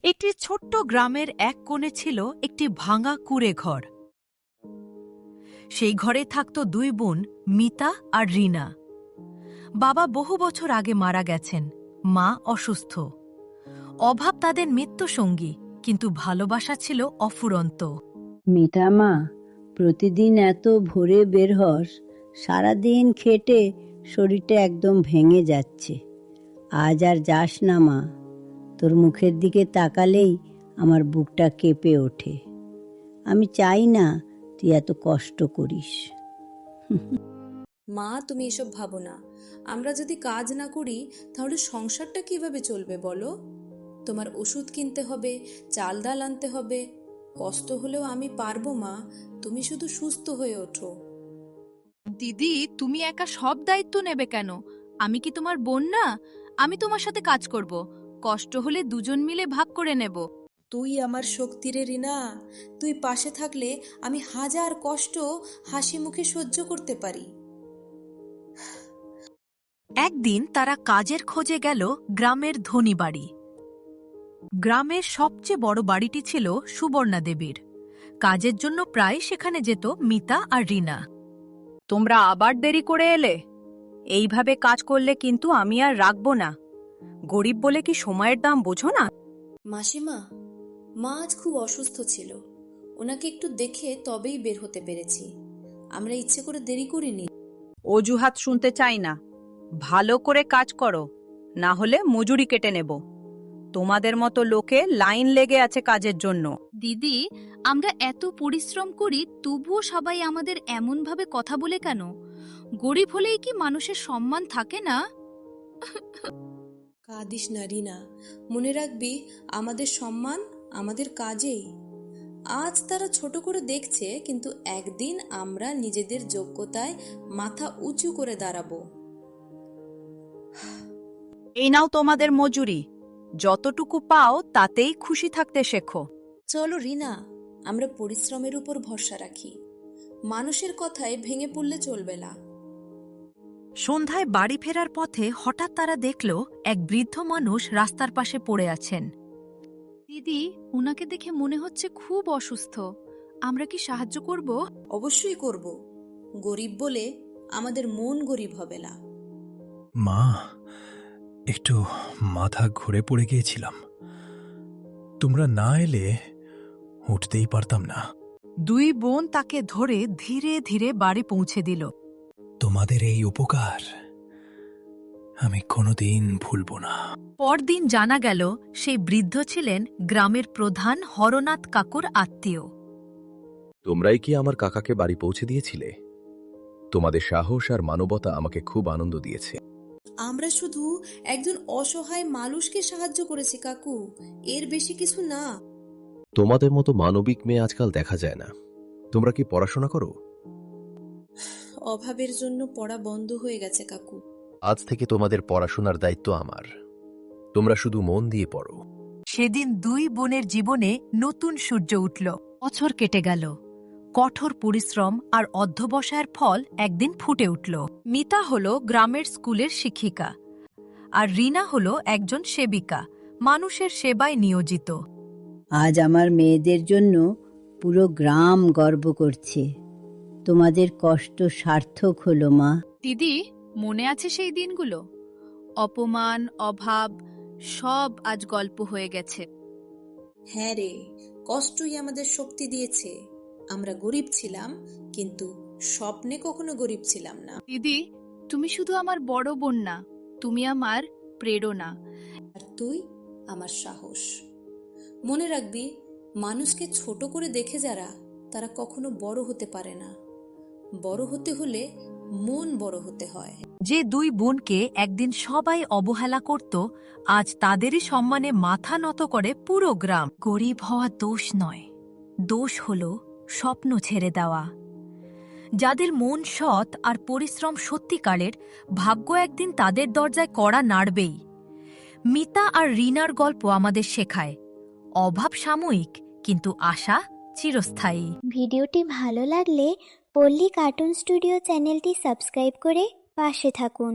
একটি ছোট্ট গ্রামের এক কোণে ছিল একটি ভাঙা কুঁড়ে ঘর। সেই ঘরে থাকত দুই বোন, মিতা আর রিনা। বাবা বহু বছর আগে মারা গেছেন, মা অসুস্থ। অভাব তাদের মৃত্যুসঙ্গী, কিন্তু ভালোবাসা ছিল অফুরন্ত। মিতা মা, প্রতিদিন এত ভোরে বের হস, সারাদিন খেটে শরীরটা একদম ভেঙে যাচ্ছে। আজ আর যাস না মা, তোর মুখের দিকে তাকালেই আমার বুকটা কেঁপে ওঠে। আমি চাই না তুই এত কষ্ট করিস। মা, তুমি এসব ভাবো না। আমরা যদি কাজ না করি তাহলে সংসারটা কিভাবে চলবে বলো? তোমার ওষুধ কিনতে হবে, চাল ডাল আনতে হবে। কষ্ট হলেও আমি পারবো মা, তুমি শুধু সুস্থ হয়ে ওঠো। দিদি, তুমি একা সব দায়িত্ব নেবে কেন? আমি কি তোমার বোন না? আমি তোমার সাথে কাজ করব। কষ্ট হলে দুজন মিলে ভাগ করে নেব। তুই আমার শক্তি রে রিনা। তুই পাশে থাকলে আমি হাজার কষ্ট হাসি মুখে সহ্য করতে পারি। একদিন তারা কাজের খোঁজে গেল গ্রামের ধনী বাড়ি। গ্রামের সবচেয়ে বড় বাড়িটি ছিল সুবর্ণা দেবীর। কাজের জন্য প্রায় সেখানে যেত মিতা আর রিনা। তোমরা আবার দেরি করে এলে? এইভাবে কাজ করলে কিন্তু আমি আর রাখবো না। গরিব বলে কি সময়ের দাম বোঝো না? মাসিমা, মা আজ খুব অসুস্থ ছিল। ওনাকে একটু দেখে তবেই বের হতে পেরেছি। আমরা ইচ্ছে করে দেরি করিনি। অজুহাত শুনতে চাই না। ভালো করে কাজ করো, না হলে মজুরি কেটে নেব। তোমাদের মতো লোকে লাইন লেগে আছে কাজের জন্য। দিদি, আমরা এত পরিশ্রম করি, তবুও সবাই আমাদের এমনভাবে কথা বলে কেন? গরিব হলেই কি মানুষের সম্মান থাকে না? কাঁদিস না রিনা, মনে রাখবি আমাদের সম্মান আমাদের কাজেই। আজ তারা ছোট করে দেখছে, কিন্তু একদিন আমরা নিজেদের যোগ্যতায় মাথা উঁচু করে দাঁড়াবো। এই নাও তোমাদের মজুরি। যতটুকু পাও তাতেই খুশি থাকতে শেখো। চলো রিনা, আমরা পরিশ্রমের উপর ভরসা রাখি। মানুষের কথায় ভেঙে পড়লে চলবে না। সন্ধ্যায় বাড়ি ফেরার পথে হঠাৎ তারা দেখল এক বৃদ্ধ মানুষ রাস্তার পাশে পড়ে আছেন। দিদি, উনাকে দেখে মনে হচ্ছে খুব অসুস্থ। আমরা কি সাহায্য করব? অবশ্যই করব। গরিব বলে আমাদের মন গরিব হবে না। মা, একটু মাথা ঘুরে পড়ে গিয়েছিলাম। তোমরা না এলে উঠতেই পারতাম না। দুই বোন তাকে ধরে ধীরে ধীরে বাড়ি পৌঁছে দিল। তোমাদের এই উপকার আমি কোনোদিন ভুলব না। পরদিন জানা গেল সেই বৃদ্ধ ছিলেন গ্রামের প্রধান হরনাথ কাকুর আত্মীয়। তোমরাই কি আমার কাকাকে বাড়ি পৌঁছে দিয়েছিলে? তোমাদের সাহস আর মানবতা আমাকে খুব আনন্দ দিয়েছে। আমরা শুধু একজন অসহায় মানুষকে সাহায্য করেছি কাকু, এর বেশি কিছু না। তোমাদের মতো মানবিক মেয়ে আজকাল দেখা যায় না। তোমরা কি পড়াশোনা করো? অভাবের জন্য পড়া বন্ধ হয়ে গেছে কাকু। আজ থেকে তোমাদের পড়াশোনার দায়িত্ব আমার। তোমরা শুধু মন দিয়ে পড়ো। সেদিন দুই বোনের জীবনে নতুন সূর্য উঠল। বছর কেটে গেল। কঠোর পরিশ্রম আর অধ্যবসায়ের ফল একদিন ফুটে উঠল। মিতা হল গ্রামের স্কুলের শিক্ষিকা, আর রিনা হল একজন সেবিকা, মানুষের সেবায় নিয়োজিত। আজ আমার মেয়েদের জন্য পুরো গ্রাম গর্ব করছে। তোমাদের কষ্ট সার্থক হলো মা। দিদি, মনে আছে সেই দিনগুলো? অপমান, অভাব সব আজ গল্প হয়ে গেছে। হ্যাঁ রে, কষ্টই আমাদের শক্তি দিয়েছে। আমরা গরিব ছিলাম, কিন্তু স্বপ্নে কখনো গরিব ছিলাম না। দিদি, তুমি শুধু আমার বড় বোন না, তুমি আমার প্রেরণা। আর তুই আমার সাহস। মনে রাখবি, মানুষকে ছোট করে দেখে যারা, তারা কখনো বড় হতে পারে না। বড় হতে হলে মন বড় হতে হয়। যে দুই বোনকে একদিন সবাই অবহেলা করত, আজ তাদেরই সম্মানে মাথা নত করে পুরো গ্রাম। গরিব হওয়া দোষ নয়, দোষ হল স্বপ্ন ছেড়ে দেওয়া। যাদের মন সৎ আর পরিশ্রম সত্যিকারের, ভাগ্য একদিন তাদের দরজায় কড়া নাড়বেই। মিতা আর রিনার গল্প আমাদের শেখায়, অভাব সাময়িক, কিন্তু আশা চিরস্থায়ী। ভিডিওটি ভালো লাগলে পল্লী কার্টুন স্টুডিও চ্যানেলটি সাবস্ক্রাইব করে পাশে থাকুন।